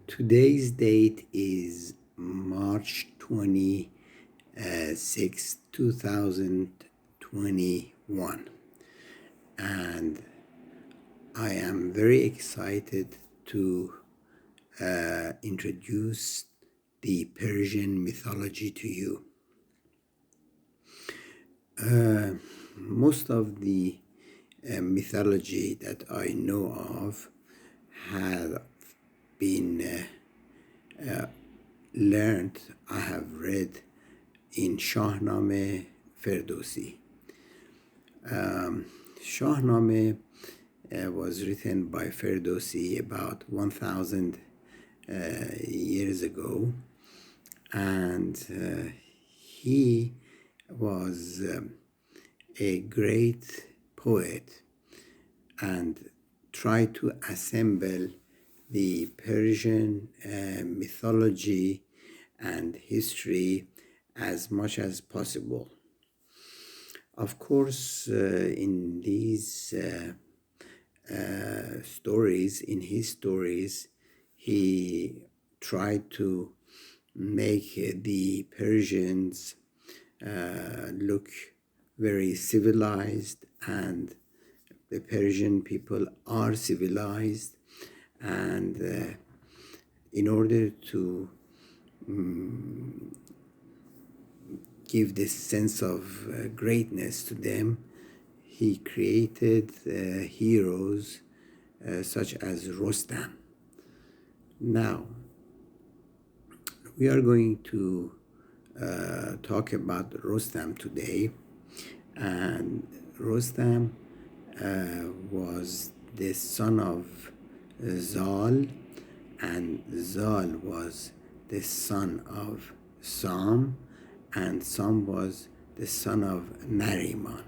Today's date is March 26, 2021, and I am very excited to introduce the Persian mythology to you. Most of the mythology that I know of have been learned, I have read in shahnameh Ferdowsi. Shahnameh was written by Ferdowsi about 1000 years ago, and he was a great poet and tried to assemble the Persian mythology and history as much as possible. Of course, in these stories, in his stories, he tried to make the Persians look very civilized, and the Persian people are civilized, and in order to give this sense of greatness to them, he created heroes such as Rostam. Now, we are going to talk about Rostam today, and Rostam was the son of Zal, and Zal was the son of Sam, and Sam was the son of Nariman.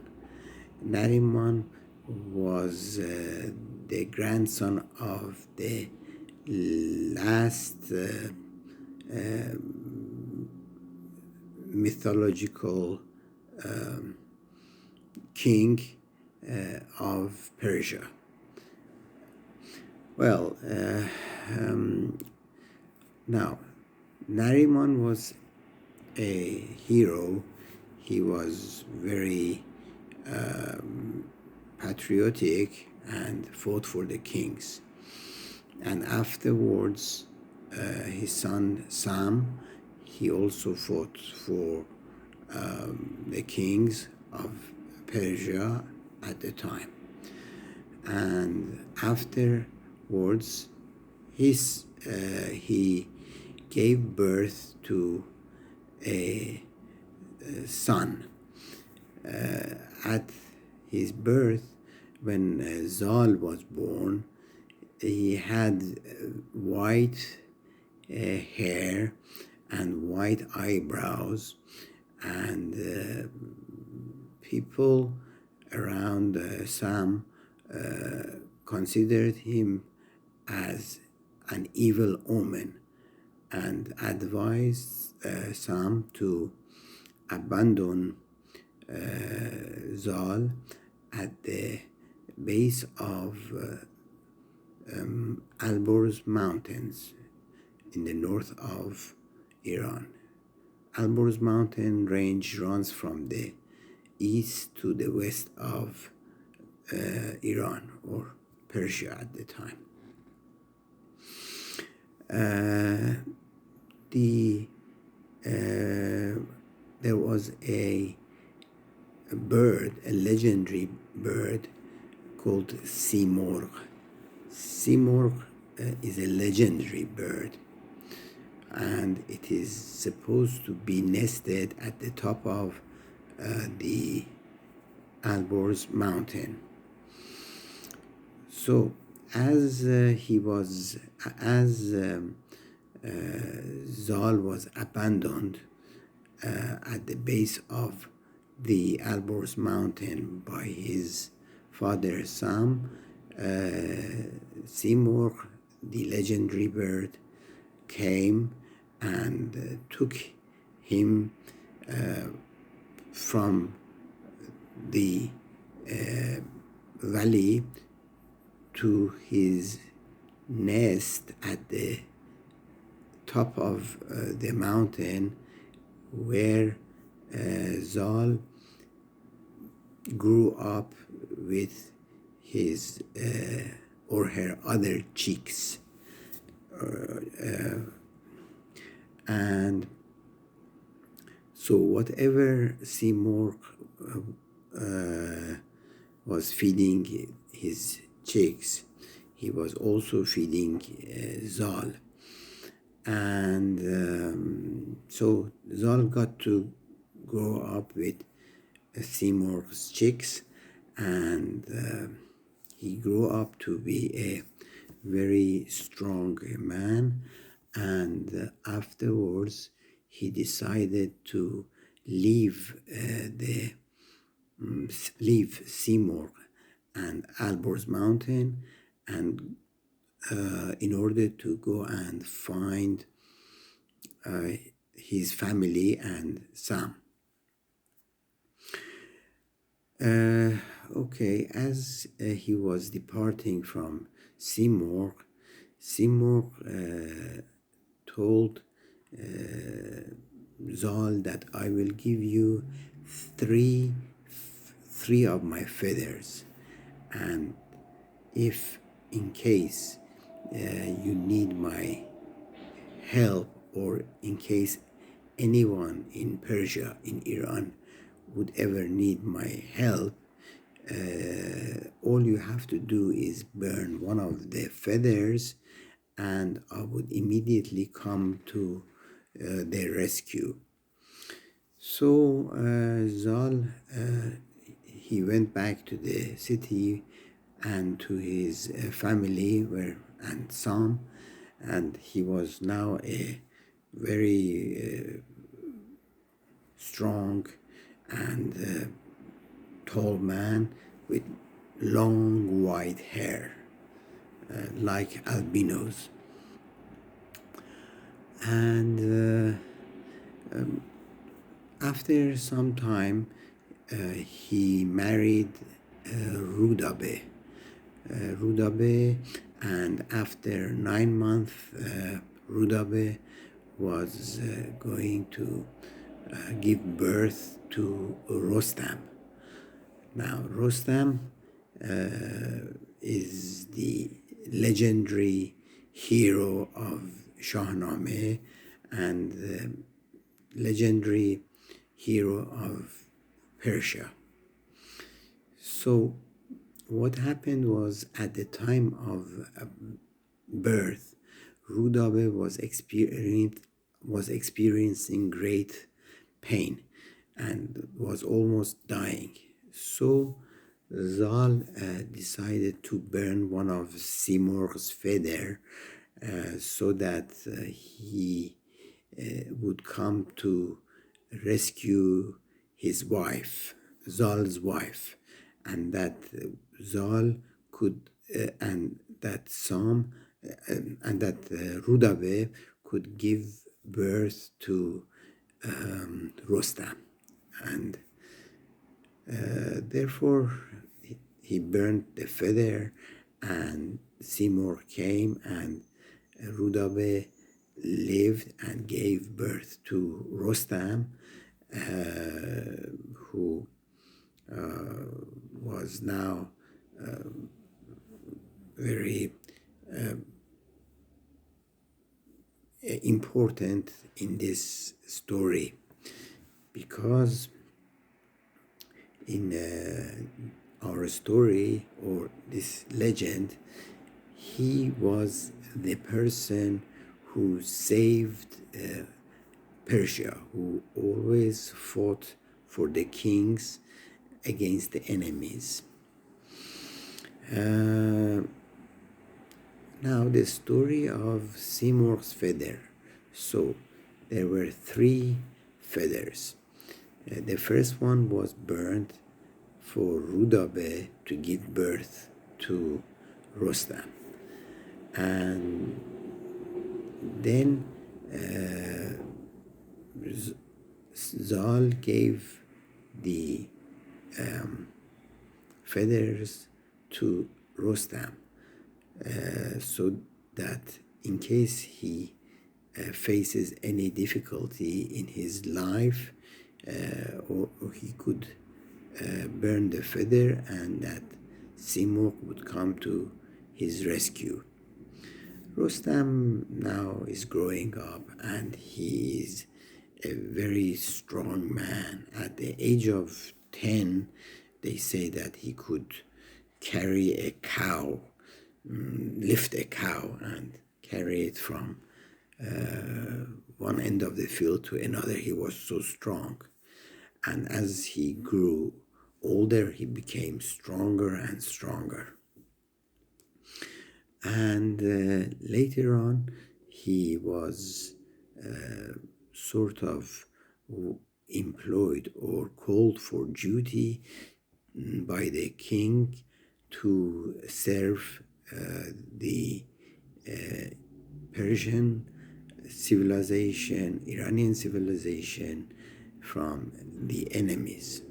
Nariman was the grandson of the last mythological king of Persia. Well, now, Nariman was a hero. He was very patriotic and fought for the kings. And afterwards, his son Sam, he also fought for the kings of Persia at the time. And afterwards, he gave birth to a son. At his birth, when Zal was born, he had white hair and white eyebrows, and people around Sam considered him as an evil omen and advised Sam to abandon Zal at the base of Alborz Mountains in the north of Iran. Alborz mountain range runs from the east to the west of Iran or Persia at the time. There was a bird, a legendary bird called Simorgh. Simorgh is a legendary bird, and it is supposed to be nested at the top of the Alborz mountain. So as Zal was abandoned at the base of the Alborz mountain by his father Sam, Simorgh, the legendary bird, came and took him from the valley to his nest at the top of the mountain where Zal grew up with his or her other chicks. And so whatever Seymour was feeding his chicks, he was also feeding Zal. And so Zal got to grow up with Seymour's chicks, and he grew up to be a very strong man. And afterwards, he decided to leave leave Seymour and Alborz Mountain, and in order to go and find his family and Sam. Okay, as he was departing from Seymour, Seymour told Zal that I will give you three of my feathers, and if in case you need my help, or in case anyone in Persia, in Iran, would ever need my help, all you have to do is burn one of the feathers, and I would immediately come to their rescue. So Zal, he went back to the city and to his family, and Sam, and he was now a very strong and tall man with long white hair, like albinos. And after some time, he married Rudabe. And after 9 months, Rudabe was going to give birth to Rostam. Now, Rostam is the legendary hero of Shahnameh and the legendary hero of Persia. So what happened was, at the time of birth, Rudabe was experiencing great pain and was almost dying. So Zal decided to burn one of Seymour's feather so that he would come to rescue his wife, Zal's wife, and that Zal could, and that Sam, and that Rudabe could give birth to Rostam. And therefore, he burned the feather, and Seymour came, and Rudabe lived and gave birth to Rostam, who was now very important in this story, because in our story, or this legend, he was the person who saved Persia, who always fought for the kings against the enemies. Now, the story of Seymour's feather. So there were 3 feathers. The first one was burned for Rudabe to give birth to Rostam. And then Zal gave the feathers to Rostam so that in case he faces any difficulty in his life, or he could burn the feather, and that Simurgh would come to his rescue. Rostam now is growing up, and he is a very strong man. At the age of 10, they say that he could carry a cow, lift a cow and carry it from one end of the field to another. He was so strong. And as he grew older, he became stronger and stronger. And later on, he was sort of employed or called for duty by the king to serve the Persian civilization, Iranian civilization, from the enemies.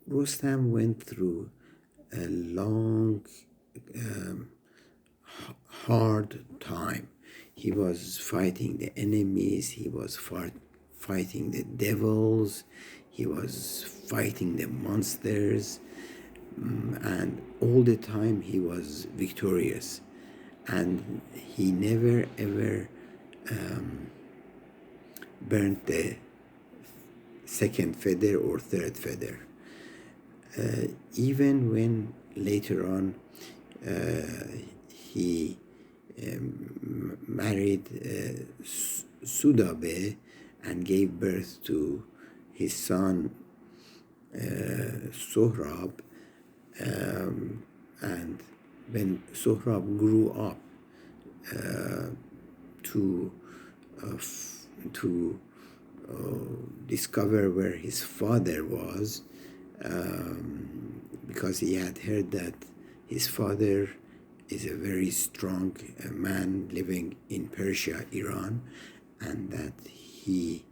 Rostam went through a long, hard time. He was fighting the enemies, he was fighting the devils, he was fighting the monsters, and all the time he was victorious. And he never ever burnt the second feather or third feather. Even when later on he married Sudabe and gave birth to his son Sohrab, and when Sohrab grew up to discover where his father was, because he had heard that his father is a very strong man living in Persia, Iran, and that he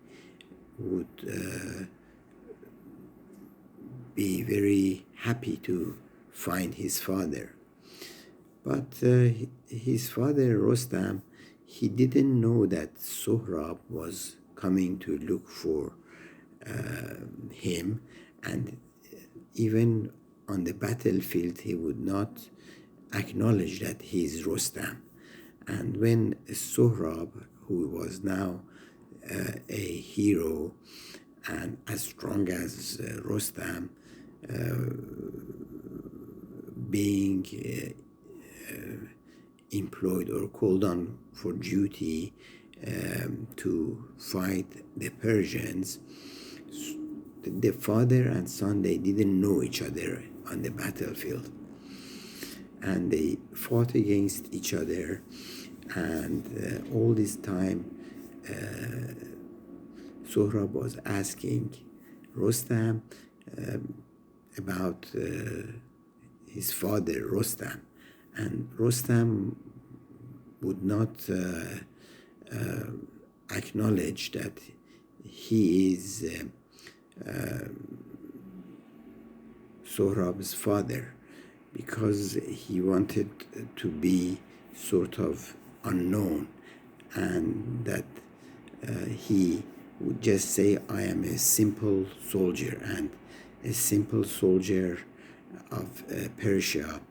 would be very happy to find his father. But his father, Rostam, he didn't know that Sohrab was coming to look for him, and even on the battlefield he would not acknowledge that he is Rostam. And when Sohrab, who was now a hero and as strong as Rostam, being employed or called on for duty to fight the Persians, the father and son, they didn't know each other on the battlefield, and they fought against each other. And all this time Sohrab was asking Rostam about his father Rostam, and Rostam would not acknowledge that he is Sohrab's father, because he wanted to be sort of unknown, and that he would just say, I am a simple soldier, and a simple soldier of Persia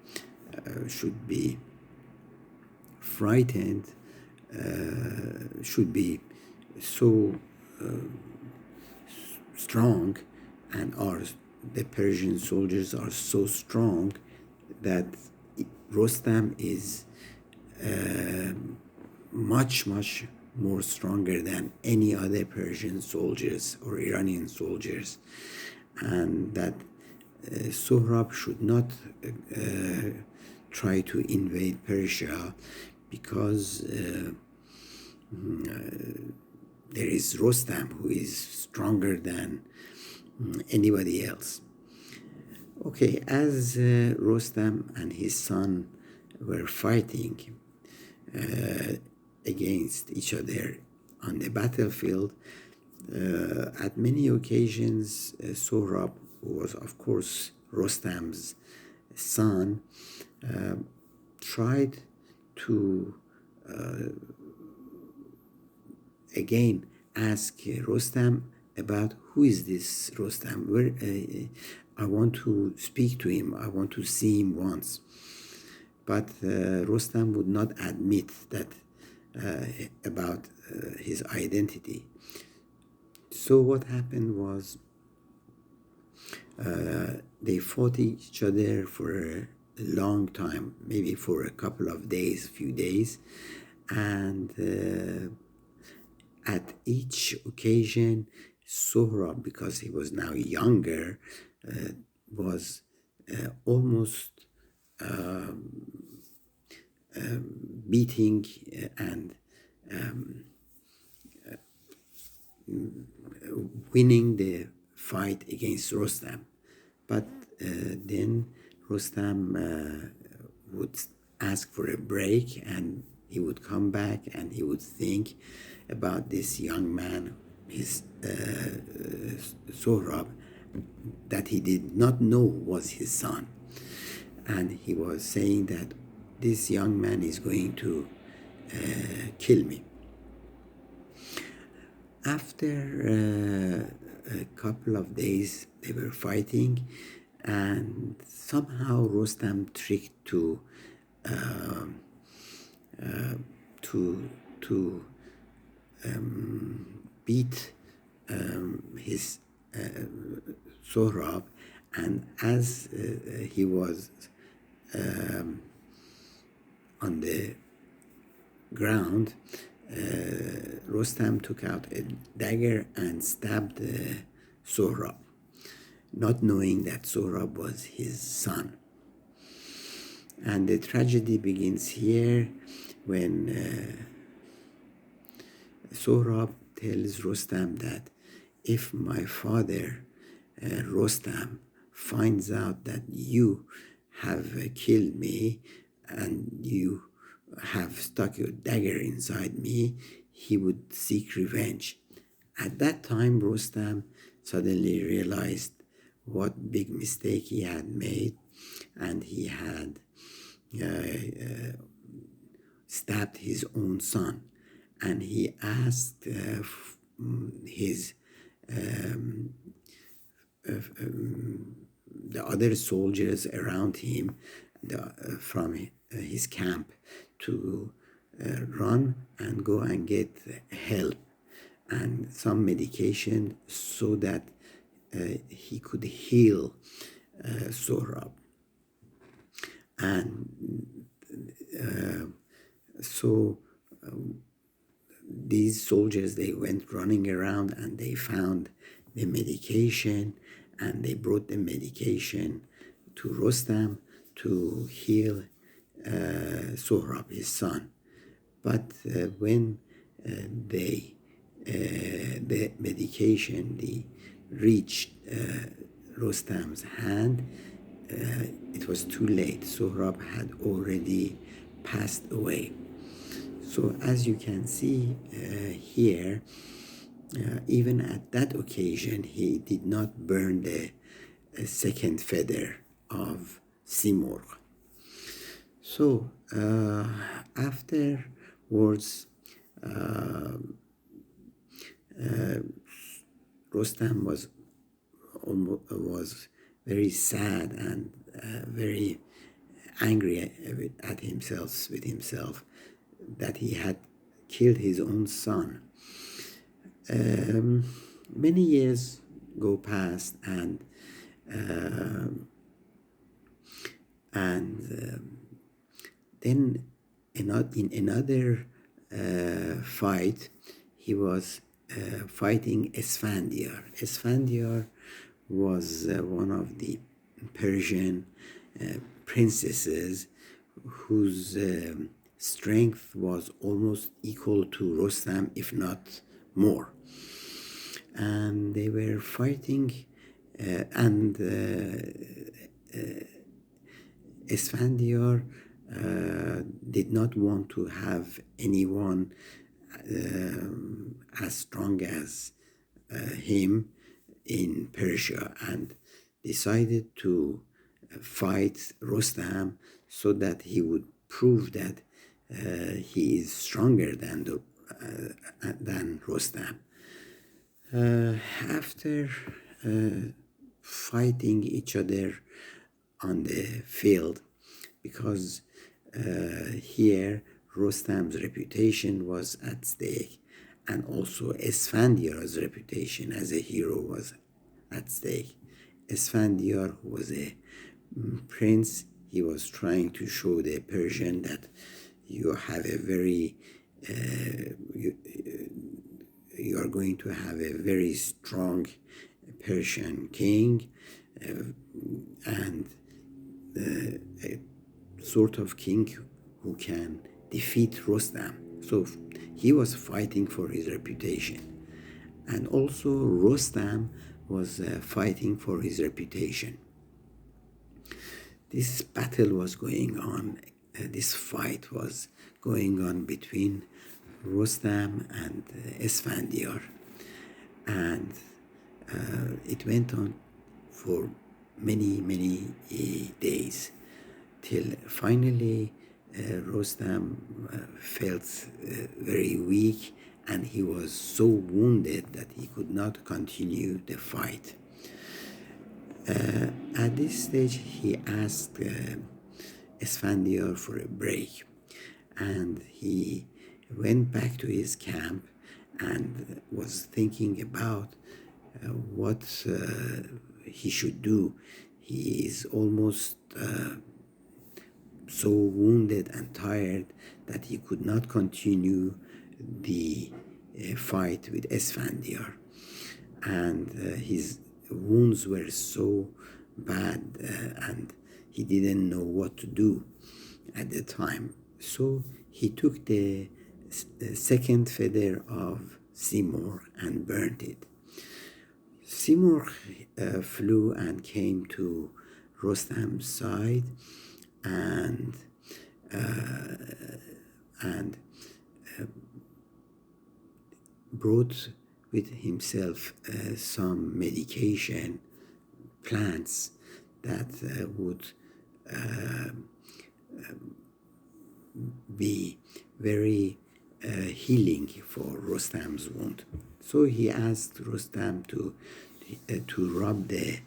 should be frightened, should be so strong, and the Persian soldiers are so strong that Rostam is much more stronger than any other Persian soldiers or Iranian soldiers, and that Sohrab should not try to invade Persia, because there is Rostam, who is stronger than anybody else. Okay, as Rostam and his son were fighting against each other on the battlefield, at many occasions Sohrab who was of course Rostam's son, tried to again ask Rostam about who is this Rostam. Where I want to speak to him. I want to see him once. But Rostam would not admit that about his identity. So what happened was they fought each other for a long time, maybe for a couple of days, few days, and at each occasion, Sohrab, because he was now younger, was almost beating and winning the fight against Rostam. But then Rostam would ask for a break, and he would come back and he would think about this young man, his Sohrab, that he did not know was his son. And he was saying that this young man is going to kill me. After a couple of days, they were fighting, and somehow Rostam tricked to beat his Sohrab, and as he was on the ground, Rostam took out a dagger and stabbed Sohrab, not knowing that Sohrab was his son. And the tragedy begins here when Sohrab tells Rostam that if my father, Rostam, finds out that you have killed me and you have stuck your dagger inside me, he would seek revenge. At that time, Rostam suddenly realized what big mistake he had made, and he had stabbed his own son. And he asked his the other soldiers around him from his camp to run and go and get help and some medication so that he could heal Sohrab. And so these soldiers, they went running around and they found the medication, and they brought the medication to Rostam to heal Sohrab, his son. But when the medication reached Rostam's hand, it was too late. Sohrab had already passed away. So as you can see here, even at that occasion, he did not burn the second feather of Simurgh. So afterwards, Rostam was very sad and very angry at himself, with himself, that he had killed his own son. Many years go past, and then in another fight, he was fighting Esfandiar. Esfandiar was one of the Persian princesses whose strength was almost equal to Rostam, if not more. And they were fighting, and Esfandiar did not want to have anyone as strong as him in Persia, and decided to fight Rostam so that he would prove that he is stronger than Rostam. After fighting each other on the field, because here Rostam's reputation was at stake, and also Esfandiar's reputation as a hero was at stake. Esfandiar, who was a prince, he was trying to show the Persian that you have a very you are going to have a very strong Persian king, and a sort of king who can defeat Rostam. So he was fighting for his reputation. And also Rostam was fighting for his reputation. This battle was going on, this fight was going on between Rostam and Esfandiar. And it went on for many days, till finally Rostam felt very weak, and he was so wounded that he could not continue the fight. At this stage, he asked Esfandiar for a break, and he went back to his camp and was thinking about what he should do. He is almost so wounded and tired that he could not continue the fight with Esfandiar, and his wounds were so bad, and he didn't know what to do at the time. So he took the second feather of Simurgh and burnt it. Simurgh flew and came to Rostam's side, and brought with himself some medication plants that would be very healing for Rostam's wound. So he asked Rostam to rub the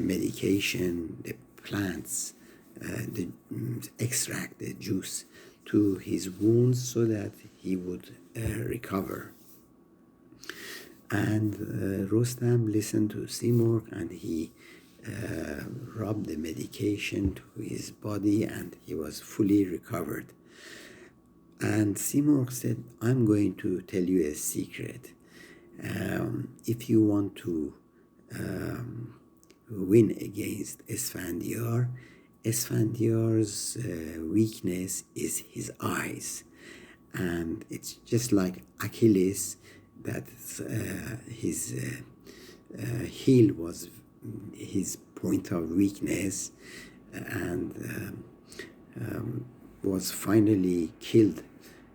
medication, the plants, the extract, the juice, to his wounds so that he would recover. And Rostam listened to Simurgh, and he rubbed the medication to his body, and he was fully recovered. And Simurgh said, I'm going to tell you a secret. If you want to win against Esfandiar, Esfandiar's weakness is his eyes. And it's just like Achilles, that his heel was his point of weakness, and was finally killed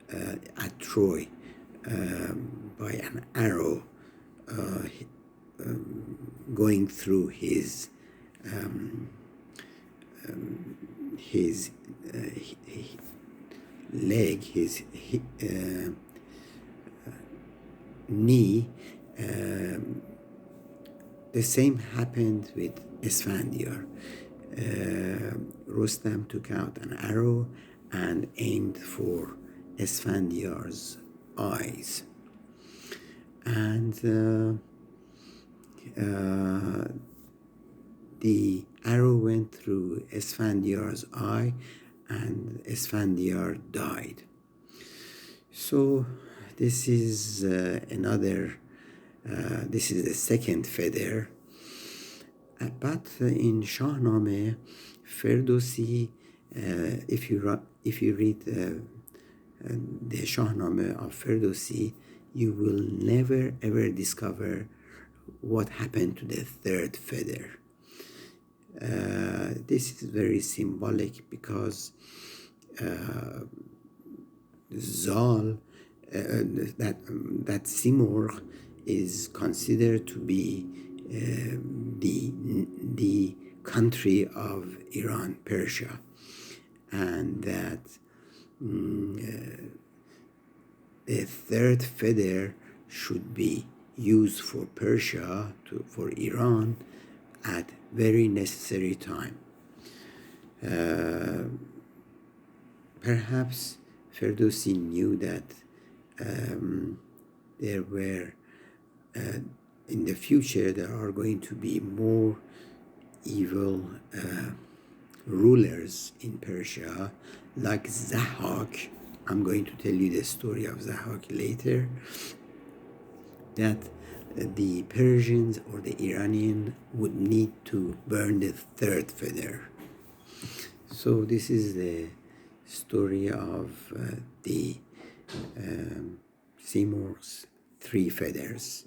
at Troy by an arrow going through his leg, his knee. The same happened with Esfandiar. Rostam took out an arrow and aimed for Esfandiar's eyes, and the arrow went through Esfandiar's eye, and Esfandiar died. So this is this is the second feather. But in Shahnameh, Ferdowsi, if you read the Shahnameh of Ferdowsi, you will never ever discover what happened to the third feather. This is very symbolic, because Zal, that Simurgh is considered to be the the country of Iran, Persia, and that the third feather should be used for Persia, for Iran, at very necessary time. Perhaps Ferdowsi knew that there were, in the future, there are going to be more evil rulers in Persia, like Zahak. I'm going to tell you the story of Zahak later, that the Persians or the Iranian would need to burn the third feather. So this is the story of the Seymour's three feathers.